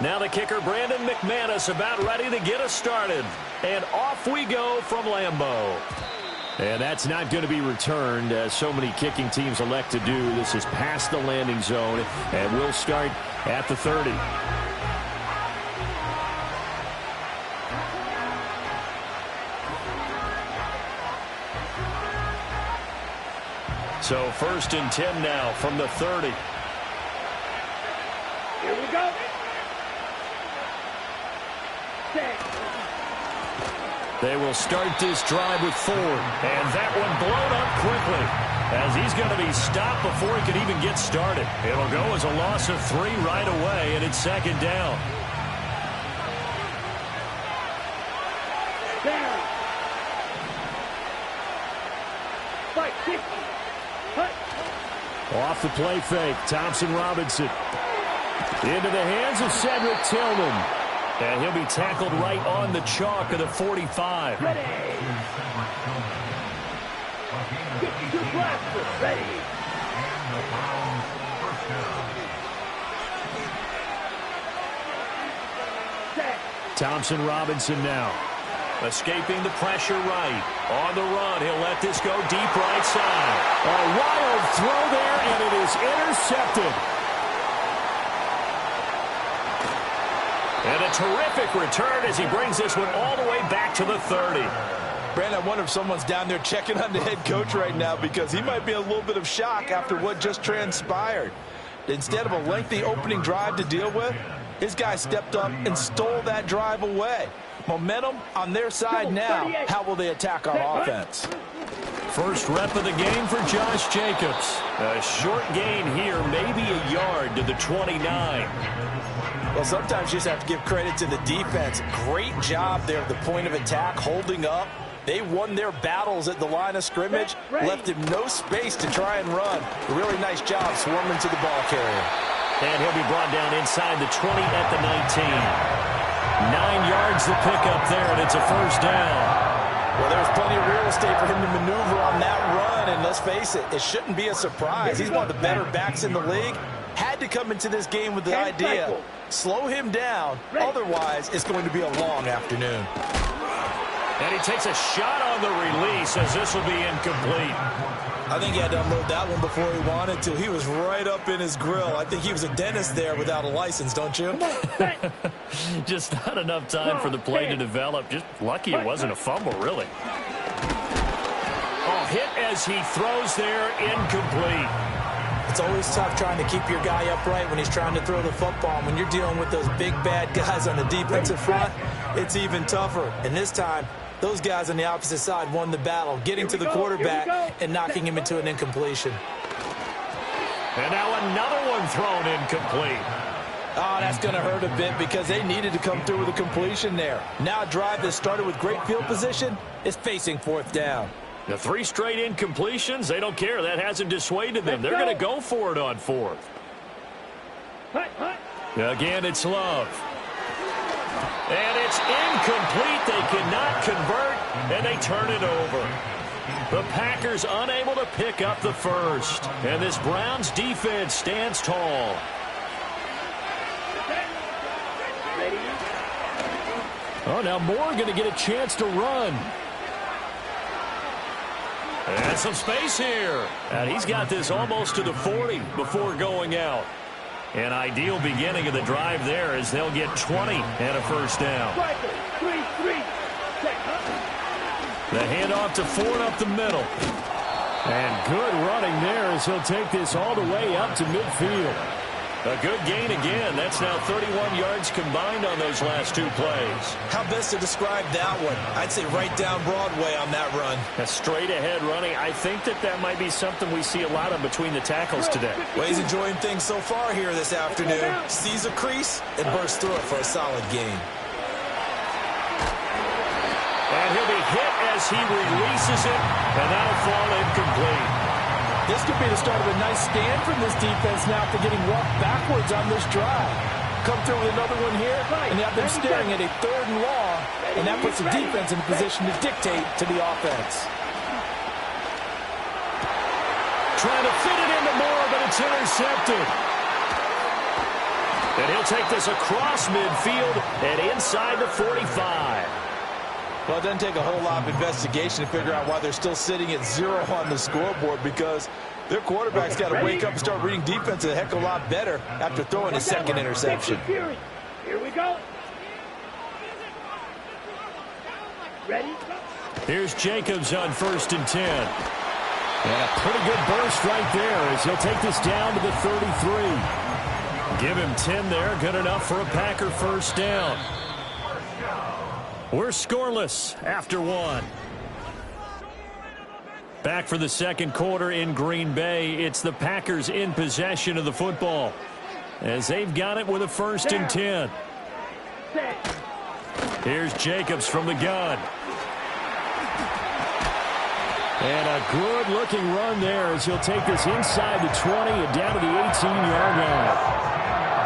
Now the kicker, Brandon McManus, about ready to get us started. And off we go from Lambeau. And that's not going to be returned, as so many kicking teams elect to do. This is past the landing zone, and we'll start at the 30. So 1st and 10 now from the 30. Here we go. They will start this drive with Ford. And that one blown up quickly, as he's going to be stopped before he can even get started. It'll go as a loss of 3 right away, and it's 2nd down. Down. Fight, kick. Hut. Off the play fake, Thompson Robinson. Into the hands of Cedric Tillman. And he'll be tackled right on the chalk of the 45. Ready. Get your blaster. Ready. Thompson Robinson now. Escaping the pressure right. On the run, he'll let this go deep right side. A wild throw there, and it is intercepted. And a terrific return as he brings this one all the way back to the 30. Brandon, I wonder if someone's down there checking on the head coach right now, because he might be in a little bit of shock after what just transpired. Instead of a lengthy opening drive to deal with, his guy stepped up and stole that drive away. Momentum on their side now. How will they attack our offense? First rep of the game for Josh Jacobs. A short gain here, maybe a yard to the 29. Well, sometimes you just have to give credit to the defense. Great job there at the point of attack, holding up. They won their battles at the line of scrimmage, left him no space to try and run. A really nice job swarming to the ball carrier. And he'll be brought down inside the 20 at the 19. 9 yards to pick up there, and it's a 1st down. Well, there's plenty of real estate for him to maneuver on that run, and let's face it, it shouldn't be a surprise. He's one of the better backs in the league. Had to come into this game with the idea, slow him down, otherwise it's going to be a long afternoon. And he takes a shot on the release, as this will be incomplete. I think he had to unload that one before he wanted to. He was right up in his grill. I think he was a dentist there without a license, don't you? Just not enough time for the play to develop. Just lucky it wasn't a fumble, really. Oh, hit as he throws there, incomplete. It's always tough trying to keep your guy upright when he's trying to throw the football. When you're dealing with those big, bad guys on the defensive front, it's even tougher. And this time, those guys on the opposite side won the battle, getting to the quarterback and knocking him into an incompletion. And now another one thrown incomplete. Oh, that's going to hurt a bit because they needed to come through with a completion there. Now a drive that started with great field position is facing 4th down. The 3 straight incompletions, they don't care. That hasn't dissuaded them. They're going to go for it on 4th. Again, it's Love. And it's incomplete. They cannot convert, and they turn it over. The Packers unable to pick up the 1st. And this Browns defense stands tall. Oh, now Moore going to get a chance to run. And some space here. And he's got this almost to the 40 before going out. An ideal beginning of the drive there, as they'll get 20 and a 1st down. The handoff to Ford up the middle. And good running there as he'll take this all the way up to midfield. A good gain again. That's now 31 yards combined on those last 2 plays. How best to describe that one? I'd say right down Broadway on that run. A straight ahead running. I think that might be something we see a lot of between the tackles today. Well, he's enjoying things so far here this afternoon. Sees a crease and bursts through it for a solid gain. And he'll be hit as he releases it, and that'll fall incomplete. This could be the start of a nice stand from this defense now after getting walked backwards on this drive. Come through with another one here, and have them staring at a 3rd and long, and that puts the defense in a position to dictate to the offense. Trying to fit it into Moore, but it's intercepted. And he'll take this across midfield and inside the 45. Well, it doesn't take a whole lot of investigation to figure out why they're still sitting at 0 on the scoreboard, because their quarterback's got to wake up and start reading defense a heck of a lot better after throwing his second interception. Here we go. Ready? Here's Jacobs on 1st and 10. And a pretty good burst right there as he'll take this down to the 33. Give him 10 there. Good enough for a Packer first down. We're scoreless after 1. Back for the second quarter in Green Bay. It's the Packers in possession of the football as they've got it with a 1st and 10. Here's Jacobs from the gun. And a good-looking run there as he'll take this inside the 20 and down to the 18-yard line.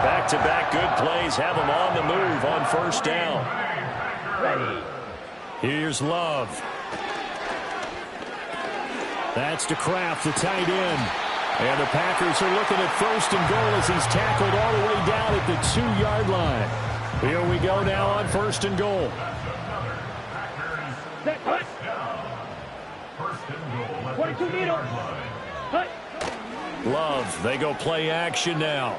Back-to-back good plays have him on the move on 1st down. Ready. Here's Love. That's to Kraft, the tight end. And the Packers are looking at 1st and goal as he's tackled all the way down at the 2-yard line. Here we go now on 1st and goal. Set, hut. 22 needle. Hut. Love, they go play action now.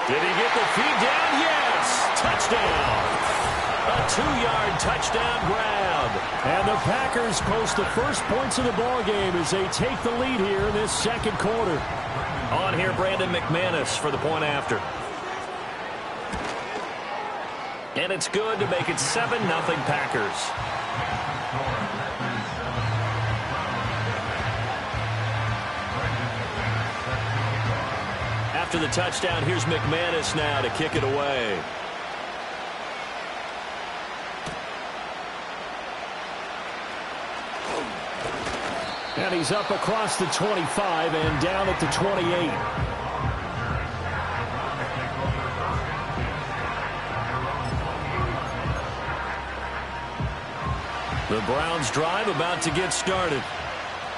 Did he get the feed down? Yes! Touchdown! A 2-yard touchdown grab. And the Packers post the first points of the ball game as they take the lead here in this second quarter. On here, Brandon McManus for the point after. And it's good to make it 7-0 Packers. After the touchdown, here's McManus now to kick it away. And he's up across the 25 and down at the 28. The Browns drive about to get started.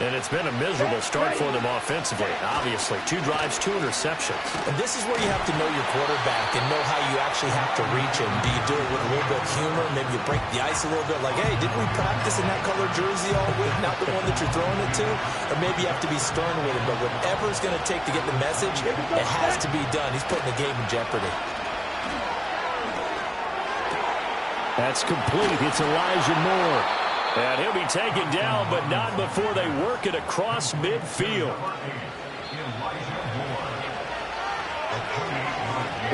And it's been a miserable start for them offensively. Obviously, 2 drives, 2 interceptions. And this is where you have to know your quarterback and know how you actually have to reach him. Do you do it with a little bit of humor? Maybe you break the ice a little bit like, hey, didn't we practice in that color jersey all week? Not the one that you're throwing it to? Or maybe you have to be stern with him. But whatever it's going to take to get the message, it has to be done. He's putting the game in jeopardy. That's complete. It's Elijah Moore. And he'll be taken down, but not before they work it across midfield.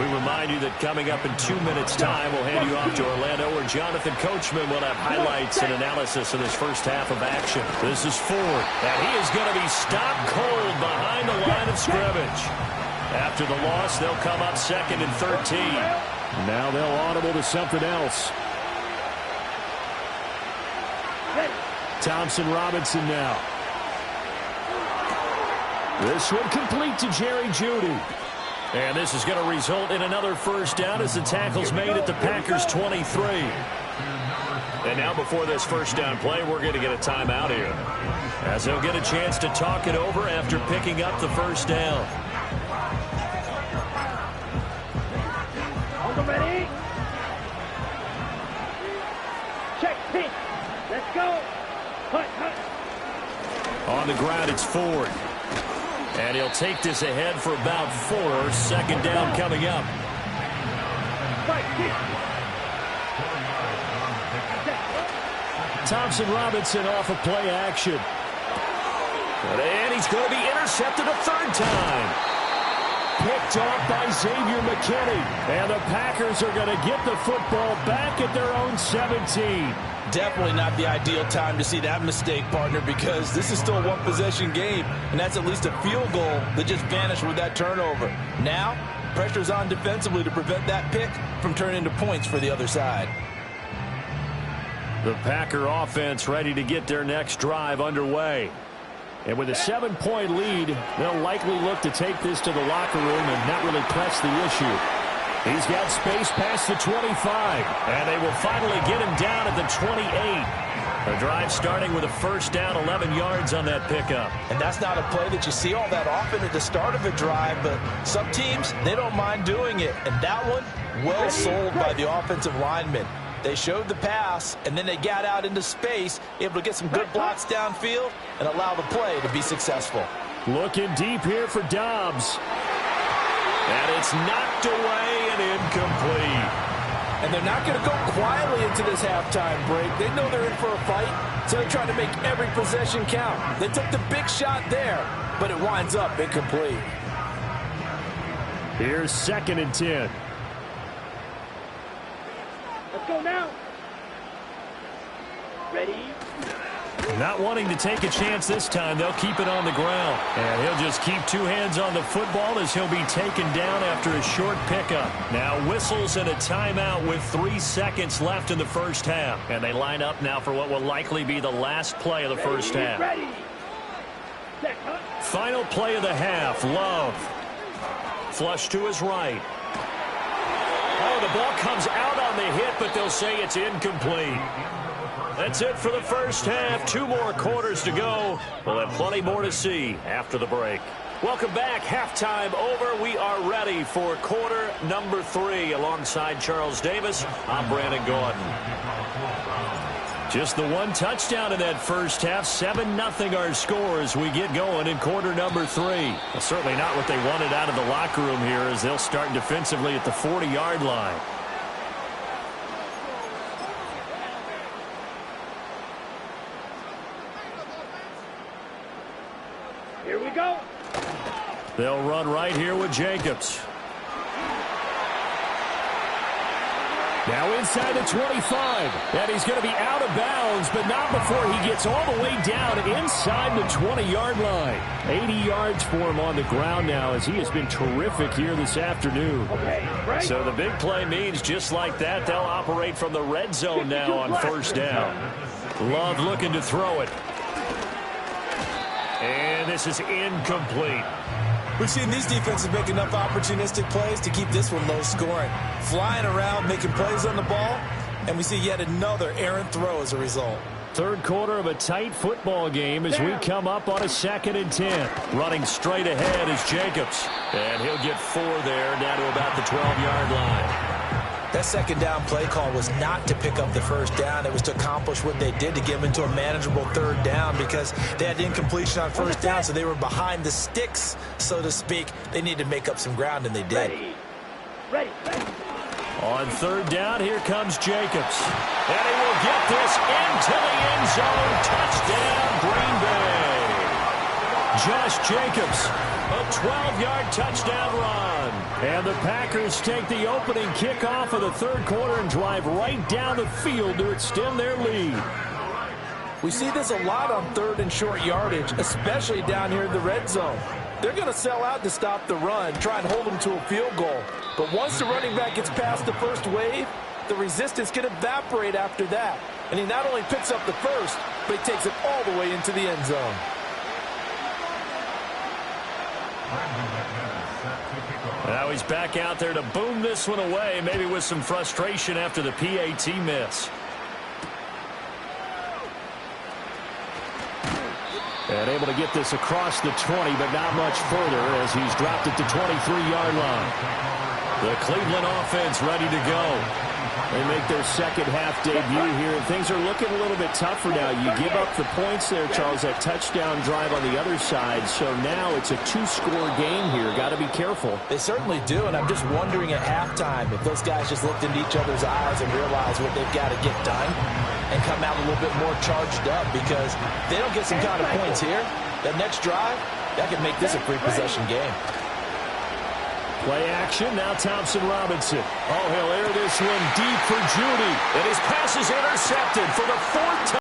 We remind you that coming up in 2 minutes' time, we'll hand you off to Orlando, where Jonathan Coachman will have highlights and analysis of this first half of action. This is Ford, and he is going to be stopped cold behind the line of scrimmage. After the loss, they'll come up 2nd and 13. Now they'll audible to something else. Thompson Robinson now. This one complete to Jerry Jeudy. And this is going to result in another first down as the tackle's made at the Packers 23. And now before this first down play, we're going to get a timeout here, as they'll get a chance to talk it over after picking up the first down. On the ready. Check pitch. Let's go. Hut, hut. On the ground, it's Ford. And he'll take this ahead for about 4. 2nd down coming up. Thompson Robinson off of play action. And he's going to be intercepted a 3rd time. Picked off by Xavier McKinney. And the Packers are going to get the football back at their own 17. Definitely not the ideal time to see that mistake, partner, because this is still a one-possession game, and that's at least a field goal that just vanished with that turnover. Now, pressure's on defensively to prevent that pick from turning into points for the other side. The Packer offense ready to get their next drive underway. And with a 7-point lead, they'll likely look to take this to the locker room and not really press the issue. He's got space past the 25, and they will finally get him down at the 28. The drive starting with a first down, 11 yards on that pickup. And that's not a play that you see all that often at the start of a drive, but some teams, they don't mind doing it. And that one, well sold by the offensive lineman. They showed the pass, and then they got out into space, able to get some good blocks downfield and allow the play to be successful. Looking deep here for Dobbs. And it's knocked away and incomplete. And they're not going to go quietly into this halftime break. They know they're in for a fight, so they're trying to make every possession count. They took the big shot there, but it winds up incomplete. Here's 2nd and 10. Let's go now. Ready? Not wanting to take a chance this time, they'll keep it on the ground. And he'll just keep 2 hands on the football as he'll be taken down after a short pickup. Now whistles and a timeout with 3 seconds left in the first half. And they line up now for what will likely be the last play of the first half. Ready. Set, huh? Final play of the half, Love. Flush to his right. Oh, the ball comes out on the hit, but they'll say it's incomplete. That's it for the first half. 2 more quarters to go. We'll have plenty more to see after the break. Welcome back. Halftime over. We are ready for quarter number 3. Alongside Charles Davis, I'm Brandon Gordon. Just the 1 touchdown in that first half. 7-0 our score as we get going in quarter number 3. Well, certainly not what they wanted out of the locker room here as they'll start defensively at the 40-yard line. Here we go. They'll run right here with Jacobs. Now inside the 25. And he's going to be out of bounds, but not before he gets all the way down inside the 20-yard line. 80 yards for him on the ground now as he has been terrific here this afternoon. Okay, right. So the big play means just like that, they'll operate from the red zone now on first down. Love looking to throw it. And this is incomplete. We've seen these defenses make enough opportunistic plays to keep this one low scoring. Flying around, making plays on the ball, and we see yet another errant throw as a result. Third quarter of a tight football game as we come up on a 2nd and 10. Running straight ahead is Jacobs. And he'll get 4 there down to about the 12-yard line. That second down play call was not to pick up the first down. It was to accomplish what they did to get them into a manageable 3rd down because they had incompletion on first down, so they were behind the sticks, so to speak. They needed to make up some ground, and they did. Ready. On 3rd down, here comes Jacobs. And he will get this into the end zone. Touchdown, Green Bay. Josh Jacobs, a 12-yard touchdown run. And the Packers take the opening kickoff of the 3rd quarter and drive right down the field to extend their lead. We see this a lot on 3rd and short yardage, especially down here in the red zone. They're going to sell out to stop the run, try and hold them to a field goal. But once the running back gets past the first wave, the resistance can evaporate after that. And he not only picks up the first, but he takes it all the way into the end zone. Now he's back out there to boom this one away, maybe with some frustration after the PAT miss. And able to get this across the 20, but not much further as he's dropped it to 23-yard line. The Cleveland offense ready to go. They make their second half debut here, and things are looking a little bit tougher now. You give up the points there, Charles, that touchdown drive on the other side. So now it's a 2-score game here. Got to be careful. They certainly do, and I'm just wondering at halftime if those guys just looked into each other's eyes and realized what they've got to get done and come out a little bit more charged up, because if they don't get some kind of points here, that next drive, that could make this a free-possession game. Play action, now Thompson Robinson. Oh, he'll air this one deep for Judy. And his pass is intercepted for the 4th time.